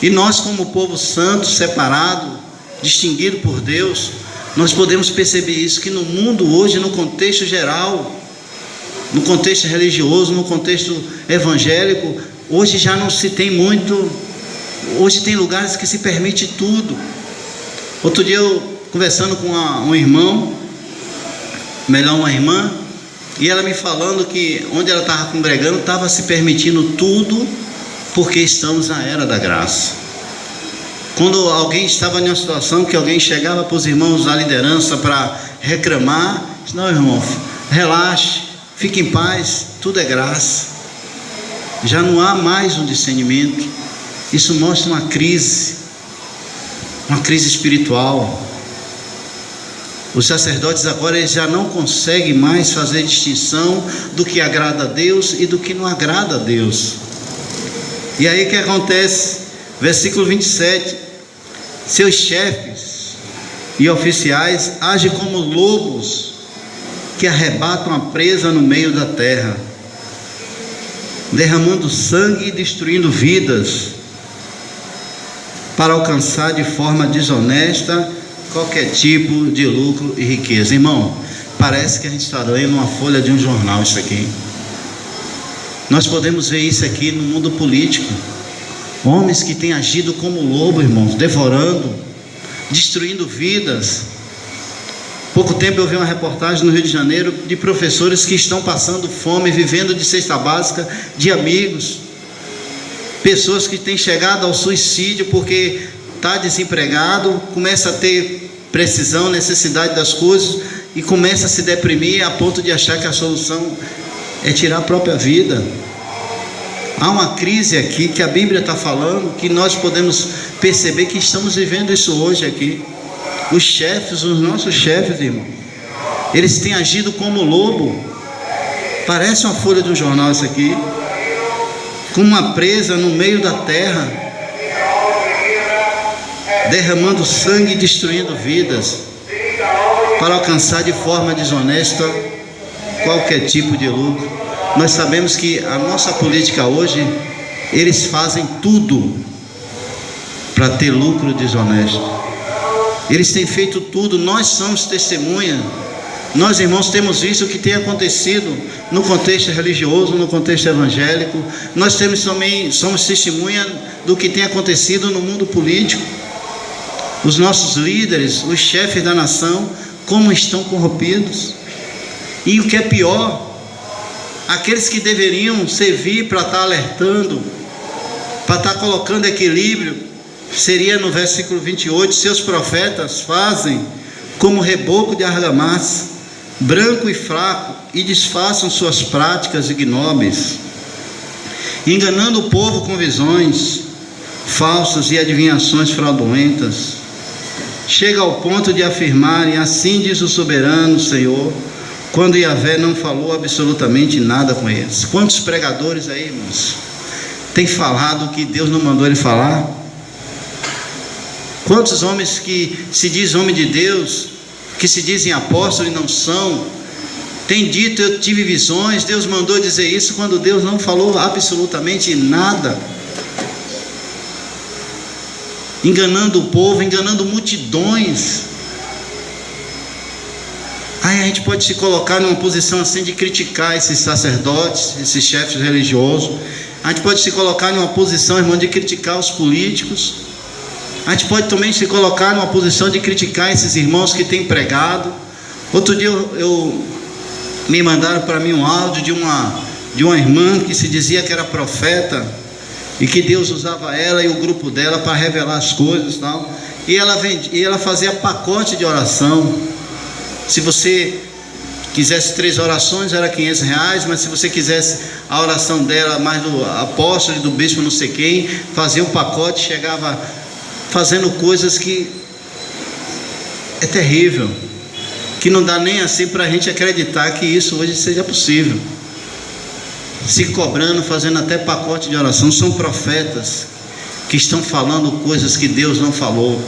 E nós, como povo santo, separado, distinguido por Deus, nós podemos perceber isso, que no mundo hoje, no contexto geral, no contexto religioso, no contexto evangélico, hoje já não se tem muito. Hoje tem lugares que se permite tudo. Outro dia eu conversando com um irmão, melhor uma irmã, e ela me falando que onde ela estava congregando estava se permitindo tudo, porque estamos na era da graça. Quando alguém estava em uma situação que alguém chegava para os irmãos da liderança para reclamar, disse: não, irmão, relaxe, fique em paz, tudo é graça. Já não há mais um discernimento. Isso mostra uma crise espiritual. Os sacerdotes agora eles já não conseguem mais fazer distinção do que agrada a Deus e do que não agrada a Deus. E aí o que acontece? Versículo 27. Seus chefes e oficiais agem como lobos que arrebatam a presa no meio da terra, derramando sangue e destruindo vidas, para alcançar de forma desonesta qualquer tipo de lucro e riqueza. Irmão, parece que a gente está lendo uma folha de um jornal isso aqui. Nós podemos ver isso aqui no mundo político. Homens que têm agido como lobo, irmãos, devorando, destruindo vidas. Pouco tempo eu vi uma reportagem no Rio de Janeiro de professores que estão passando fome, vivendo de cesta básica de amigos. Pessoas que têm chegado ao suicídio porque está desempregado, começa a ter precisão, necessidade das coisas e começa a se deprimir a ponto de achar que a solução é tirar a própria vida. Há uma crise aqui que a Bíblia está falando, que nós podemos perceber que estamos vivendo isso hoje aqui. Os chefes, os nossos chefes, irmão, eles têm agido como lobo. Parece uma folha de um jornal isso aqui, com uma presa no meio da terra, derramando sangue e destruindo vidas, para alcançar de forma desonesta qualquer tipo de lucro. Nós sabemos que a nossa política hoje, eles fazem tudo para ter lucro desonesto. Eles têm feito tudo. Nós somos testemunha. Nós, irmãos, temos visto o que tem acontecido no contexto religioso, no contexto evangélico. Nós somos testemunha do que tem acontecido no mundo político. Os nossos líderes, os chefes da nação, como estão corrompidos. E o que é pior, aqueles que deveriam servir para estar alertando, para estar colocando equilíbrio, seria no versículo 28, seus profetas fazem como reboco de argamassa, branco e fraco, e disfarçam suas práticas ignóbeis, enganando o povo com visões falsas e adivinhações fraudulentas. Chega ao ponto de afirmarem: assim diz o soberano Senhor, quando Yahvé não falou absolutamente nada com eles. Quantos pregadores aí, irmãos, tem falado que Deus não mandou ele falar? Quantos homens que se dizem homem de Deus, que se dizem apóstolos e não são, tem dito: eu tive visões, Deus mandou dizer isso, quando Deus não falou absolutamente nada. enganando o povo, enganando multidões. Aí a gente pode se colocar numa posição assim de criticar esses sacerdotes, esses chefes religiosos. A gente pode se colocar numa posição, irmão, de criticar os políticos. A gente pode também se colocar numa posição de criticar esses irmãos que têm pregado. Outro dia me mandaram para mim um áudio de uma irmã que se dizia que era profeta e que Deus usava ela e o grupo dela para revelar as coisas e tal. E ela fazia pacote de oração. Se você quisesse 3 orações era R$500, mas se você quisesse a oração dela mais do apóstolo e do bispo não sei quem, fazia um pacote, chegava fazendo coisas que é terrível, que não dá nem assim para a gente acreditar que isso hoje seja possível. Se cobrando, fazendo até pacote de oração. São profetas que estão falando coisas que Deus não falou,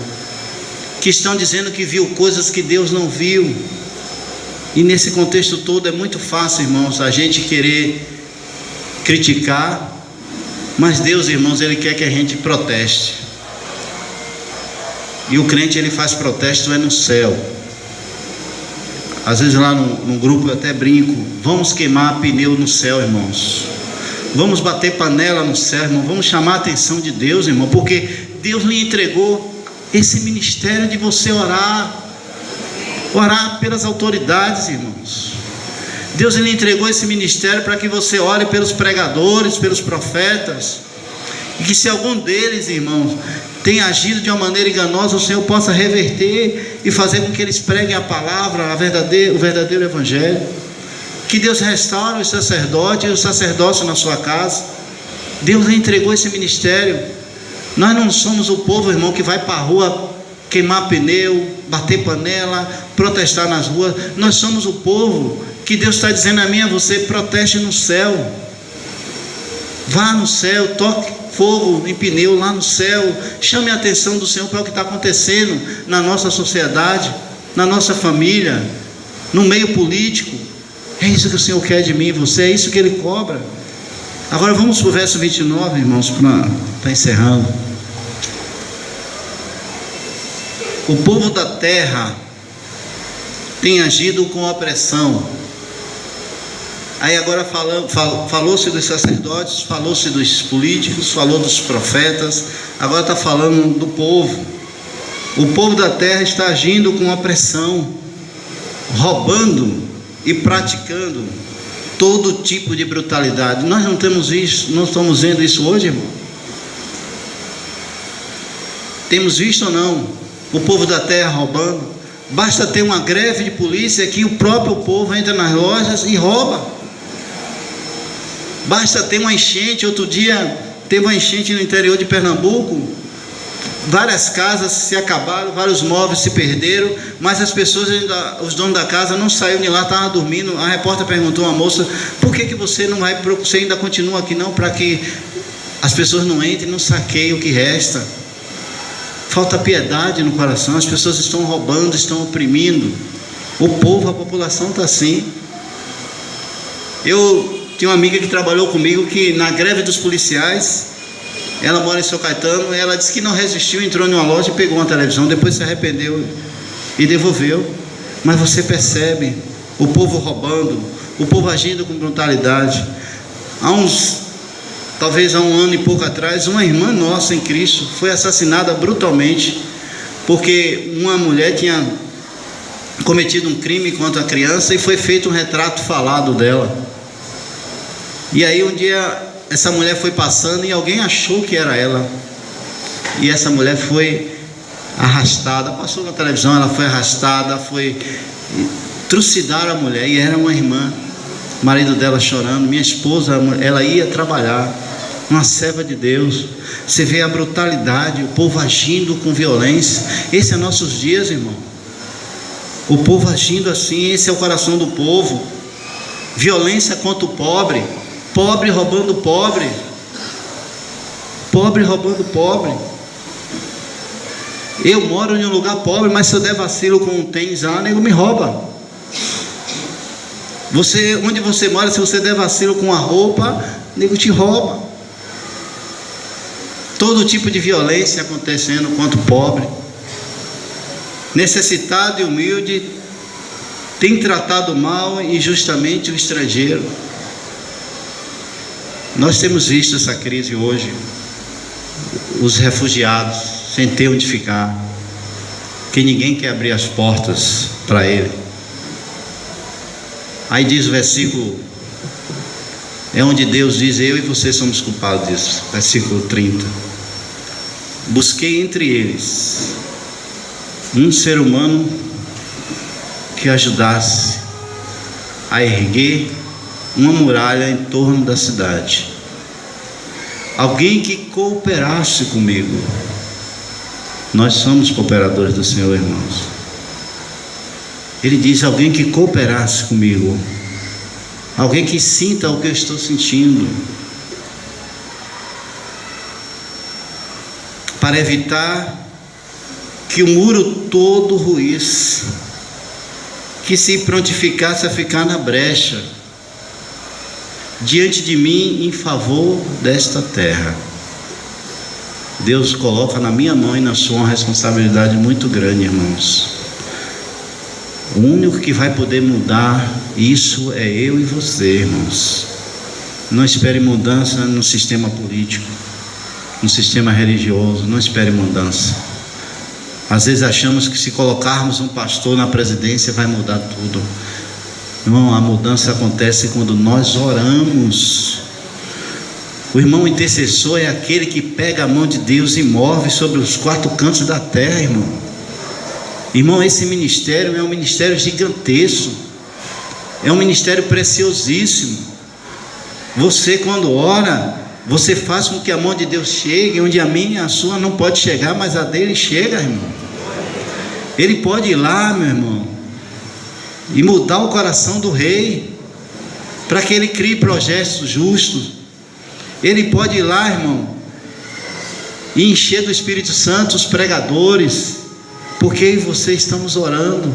que estão dizendo que viu coisas que Deus não viu. E nesse contexto todo é muito fácil, irmãos, a gente querer criticar, mas Deus, irmãos, Ele quer que a gente proteste. E o crente, ele faz protesto no céu. Às vezes lá no grupo eu até brinco: vamos queimar pneu no céu, irmãos. Vamos bater panela no céu, irmão. Vamos chamar a atenção de Deus, irmão, porque Deus lhe entregou esse ministério de você orar pelas autoridades, irmãos. Deus lhe entregou esse ministério para que você ore pelos pregadores, pelos profetas, e que se algum deles, irmãos, tem agido de uma maneira enganosa, o Senhor possa reverter e fazer com que eles preguem a palavra, o verdadeiro evangelho. Que Deus restaure os sacerdotes e o sacerdócio na sua casa. Deus lhe entregou esse ministério. Nós não somos o povo, irmão, que vai para a rua queimar pneu, bater panela, protestar nas ruas. Nós somos o povo que Deus está dizendo a mim e a você: proteste no céu. Vá no céu, toque fogo em pneu lá no céu, chame a atenção do Senhor para o que está acontecendo na nossa sociedade, na nossa família, no meio político. É isso que o Senhor quer de mim e você, é isso que Ele cobra. Agora vamos para o verso 29, irmãos, para estar encerrando. O povo da terra tem agido com opressão. Aí agora falou-se dos sacerdotes, falou-se dos políticos, falou dos profetas, agora está falando do povo. O povo da terra está agindo com opressão, roubando e praticando todo tipo de brutalidade. Nós não temos isso, não estamos vendo isso hoje, irmão? Temos visto ou não o povo da terra roubando? Basta ter uma greve de polícia que o próprio povo entra nas lojas e rouba. Basta ter uma enchente. Outro dia teve uma enchente no interior de Pernambuco, várias casas se acabaram, vários móveis se perderam, mas as pessoas os donos da casa não saíram de lá, estavam dormindo. A repórter perguntou a moça: por que você não vai, você ainda continua aqui não, para que as pessoas não entrem e não saqueiem o que resta? Falta piedade no coração. As pessoas estão roubando, estão oprimindo o povo, a população está assim. Eu tinha uma amiga que trabalhou comigo, que na greve dos policiais, ela mora em São Caetano, ela disse que não resistiu, entrou em uma loja e pegou uma televisão, depois se arrependeu e devolveu. Mas você percebe o povo roubando, o povo agindo com brutalidade. Talvez há um ano e pouco atrás, uma irmã nossa em Cristo foi assassinada brutalmente, porque uma mulher tinha cometido um crime contra a criança e foi feito um retrato falado dela. E aí um dia essa mulher foi passando e alguém achou que era ela, e essa mulher foi arrastada, passou na televisão, ela foi arrastada, trucidaram a mulher, e era uma irmã, o marido dela chorando. Minha esposa, ela ia trabalhar, uma serva de Deus. Você vê a brutalidade, o povo agindo com violência. Esse é nossos dias, irmão, o povo agindo assim. Esse é o coração do povo. Violência contra o pobre, pobre roubando pobre, pobre roubando pobre. Eu moro em um lugar pobre, mas se eu der vacilo com um tênis lá, nego me rouba. Onde você mora, se você der vacilo com a roupa, nego te rouba. Todo tipo de violência acontecendo contra o pobre, necessitado e humilde, tem tratado mal e injustamente o estrangeiro. Nós temos visto essa crise hoje, os refugiados sem ter onde ficar, que ninguém quer abrir as portas para ele. Aí diz o versículo, é onde Deus diz: eu e você somos culpados disso. Versículo 30. Busquei entre eles um ser humano que ajudasse a erguer uma muralha em torno da cidade, alguém que cooperasse comigo. Nós somos cooperadores do Senhor, irmãos. Ele diz: alguém que cooperasse comigo, alguém que sinta o que eu estou sentindo, para evitar que o muro todo ruísse, que se prontificasse a ficar na brecha diante de mim em favor desta terra. Deus coloca na minha mão e na sua uma responsabilidade muito grande, irmãos. O único que vai poder mudar isso é eu e você, irmãos. Não espere mudança no sistema político, no sistema religioso. Não espere mudança. Às vezes achamos que se colocarmos um pastor na presidência vai mudar tudo. Irmão, a mudança acontece quando nós oramos. O irmão intercessor é aquele que pega a mão de Deus e move sobre os quatro cantos da terra, irmão. Irmão, esse ministério é um ministério gigantesco, é um ministério preciosíssimo. Você, quando ora, você faz com que a mão de Deus chegue onde a minha e a sua não pode chegar, mas a dele chega, irmão. Ele pode ir lá, meu irmão, e mudar o coração do rei, para que ele crie projetos justos. Ele pode ir lá, irmão, e encher do Espírito Santo os pregadores, porque eu e você estamos orando.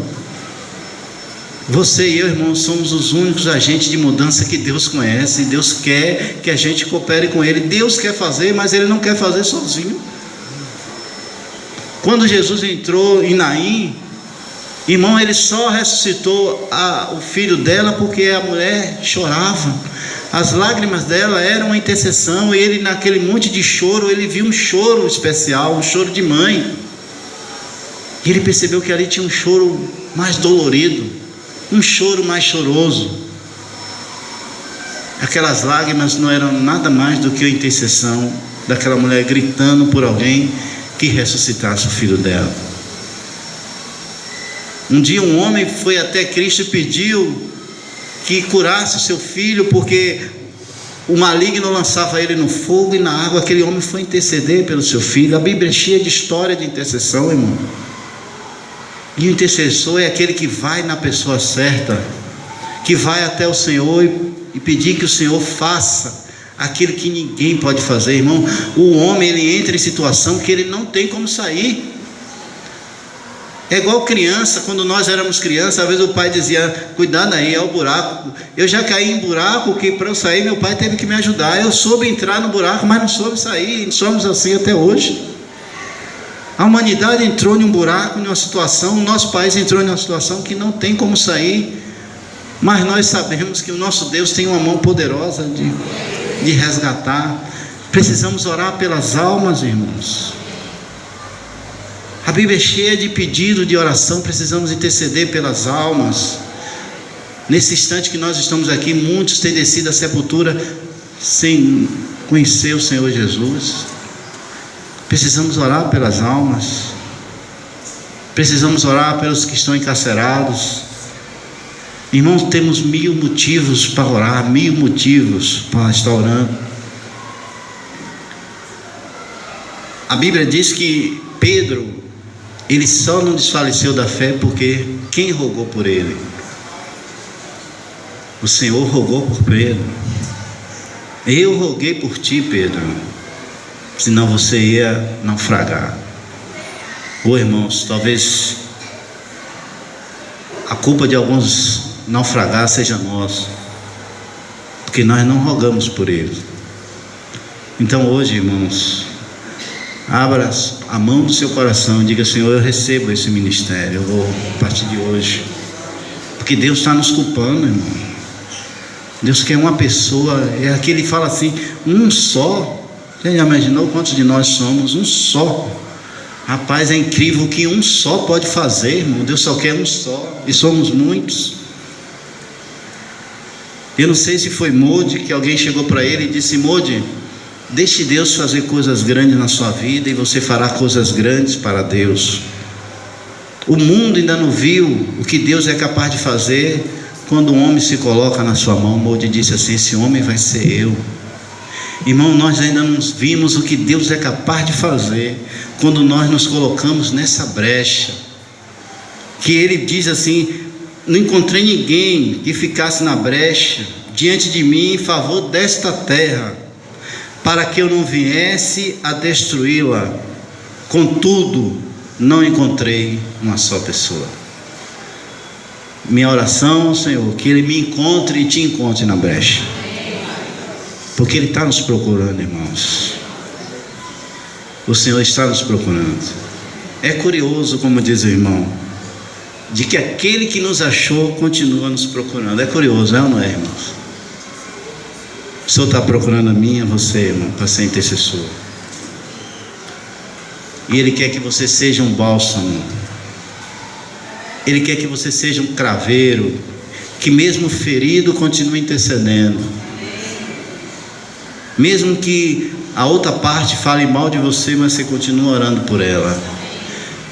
Você e eu, irmão, somos os únicos agentes de mudança que Deus conhece. Deus quer que a gente coopere com Ele. Deus quer fazer, mas Ele não quer fazer sozinho. Quando Jesus entrou em Naim, irmão, Ele só ressuscitou o filho dela porque a mulher chorava. As lágrimas dela eram uma intercessão, e Ele, naquele monte de choro, Ele viu um choro especial, um choro de mãe. E Ele percebeu que ali tinha um choro mais dolorido, um choro mais choroso. Aquelas lágrimas não eram nada mais do que a intercessão daquela mulher gritando por alguém que ressuscitasse o filho dela. Um dia um homem foi até Cristo e pediu que curasse o seu filho, porque o maligno lançava ele no fogo e na água. Aquele homem foi interceder pelo seu filho. A Bíblia é cheia de história de intercessão, irmão. E o intercessor é aquele que vai na pessoa certa, que vai até o Senhor e pedir que o Senhor faça aquilo que ninguém pode fazer, irmão. O homem, ele entra em situação que ele não tem como sair. É igual criança. Quando nós éramos crianças, às vezes o pai dizia: cuidado aí, é o buraco. Eu já caí em buraco que para eu sair meu pai teve que me ajudar. Eu soube entrar no buraco, mas não soube sair. Somos assim até hoje. A humanidade entrou em um buraco, em uma situação, o nosso país entrou em uma situação que não tem como sair, mas nós sabemos que o nosso Deus tem uma mão poderosa de resgatar. Precisamos orar pelas almas, irmãos. A Bíblia é cheia de pedido de oração. Precisamos interceder pelas almas. Nesse instante que nós estamos aqui, muitos têm descido à sepultura sem conhecer o Senhor Jesus. Precisamos orar pelas almas. Precisamos orar pelos que estão encarcerados. Irmãos, temos 1000 motivos para orar, 1000 motivos para estar orando. A Bíblia diz que Pedro, ele só não desfaleceu da fé porque quem rogou por ele? O Senhor rogou por Pedro. Eu roguei por ti, Pedro, senão você ia naufragar. Irmãos, talvez a culpa de alguns naufragar seja nossa, porque nós não rogamos por eles. Então hoje, irmãos, Abra a mão do seu coração e diga: Senhor, eu recebo esse ministério, eu vou a partir de hoje. Porque Deus está nos culpando, irmão. Deus quer uma pessoa, é aquele que fala assim, um só. Você já imaginou quantos de nós somos? Um só. Rapaz, é incrível o que um só pode fazer, irmão. Deus só quer um só, e somos muitos. Eu não sei se foi Moody que alguém chegou para ele e disse: Moody, deixe Deus fazer coisas grandes na sua vida e você fará coisas grandes para Deus. O mundo ainda não viu o que Deus é capaz de fazer quando um homem se coloca na sua mão. Moody disse assim: esse homem vai ser eu. Irmão, nós ainda não vimos o que Deus é capaz de fazer quando nós nos colocamos nessa brecha. Que Ele diz assim: não encontrei ninguém que ficasse na brecha diante de mim em favor desta terra, para que eu não viesse a destruí-la. Contudo, não encontrei uma só pessoa. Minha oração, Senhor, que Ele me encontre e te encontre na brecha, porque Ele está nos procurando, irmãos. O Senhor está nos procurando. É curioso, como diz o irmão, de que aquele que nos achou continua nos procurando. É curioso, é ou não é, irmãos? O Senhor está procurando a mim e a você, irmão, para ser intercessor. E Ele quer que você seja um bálsamo. Ele quer que você seja um craveiro, que mesmo ferido continue intercedendo. Mesmo que a outra parte fale mal de você, mas você continua orando por ela.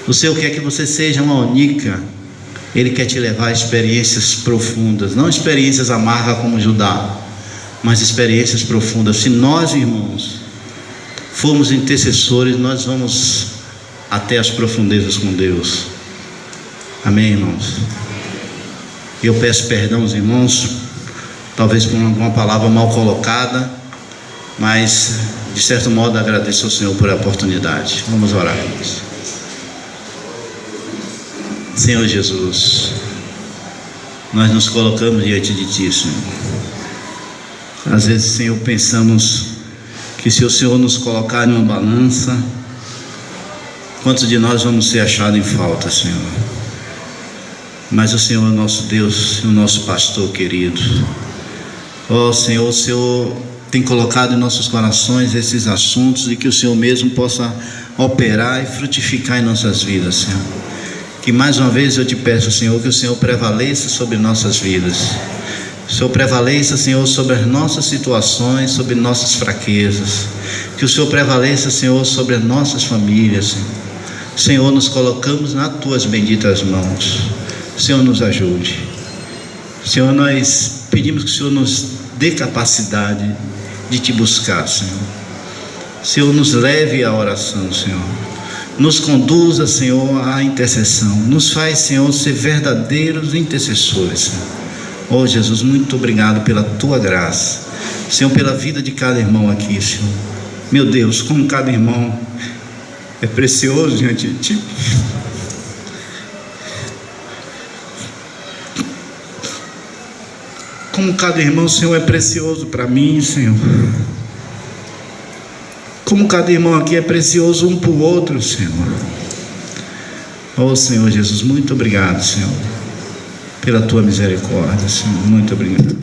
O Senhor quer que você seja uma única. Ele quer te levar a experiências profundas, não experiências amargas como Judá, mas experiências profundas. Se nós, irmãos, formos intercessores, nós vamos até as profundezas com Deus. Amém, irmãos? Eu peço perdão aos irmãos, talvez por alguma palavra mal colocada, mas de certo modo agradeço ao Senhor por a oportunidade. Vamos orar, irmãos. Senhor Jesus, nós nos colocamos diante de Ti, Senhor. Às vezes, Senhor, pensamos que se o Senhor nos colocar em uma balança, quantos de nós vamos ser achados em falta, Senhor? Mas o Senhor é o nosso Deus, o nosso pastor querido. Ó Senhor, o Senhor tem colocado em nossos corações esses assuntos, e que o Senhor mesmo possa operar e frutificar em nossas vidas, Senhor. Que mais uma vez eu te peço, Senhor, que o Senhor prevaleça sobre nossas vidas. O Senhor prevaleça, Senhor, sobre as nossas situações, sobre nossas fraquezas. Que o Senhor prevaleça, Senhor, sobre as nossas famílias, Senhor. Senhor, nos colocamos nas Tuas benditas mãos. Senhor, nos ajude. Senhor, nós pedimos que o Senhor nos dê capacidade de Te buscar, Senhor. Senhor, nos leve à oração, Senhor. Nos conduza, Senhor, à intercessão. Nos faz, Senhor, ser verdadeiros intercessores, Senhor. Oh Jesus, muito obrigado pela Tua graça, Senhor, pela vida de cada irmão aqui, Senhor. Meu Deus, como cada irmão é precioso diante de Ti. Como cada irmão, Senhor, é precioso para mim, Senhor. Como cada irmão aqui é precioso um para o outro, Senhor. Oh Senhor Jesus, muito obrigado, Senhor, pela Tua misericórdia, Senhor. Muito obrigado.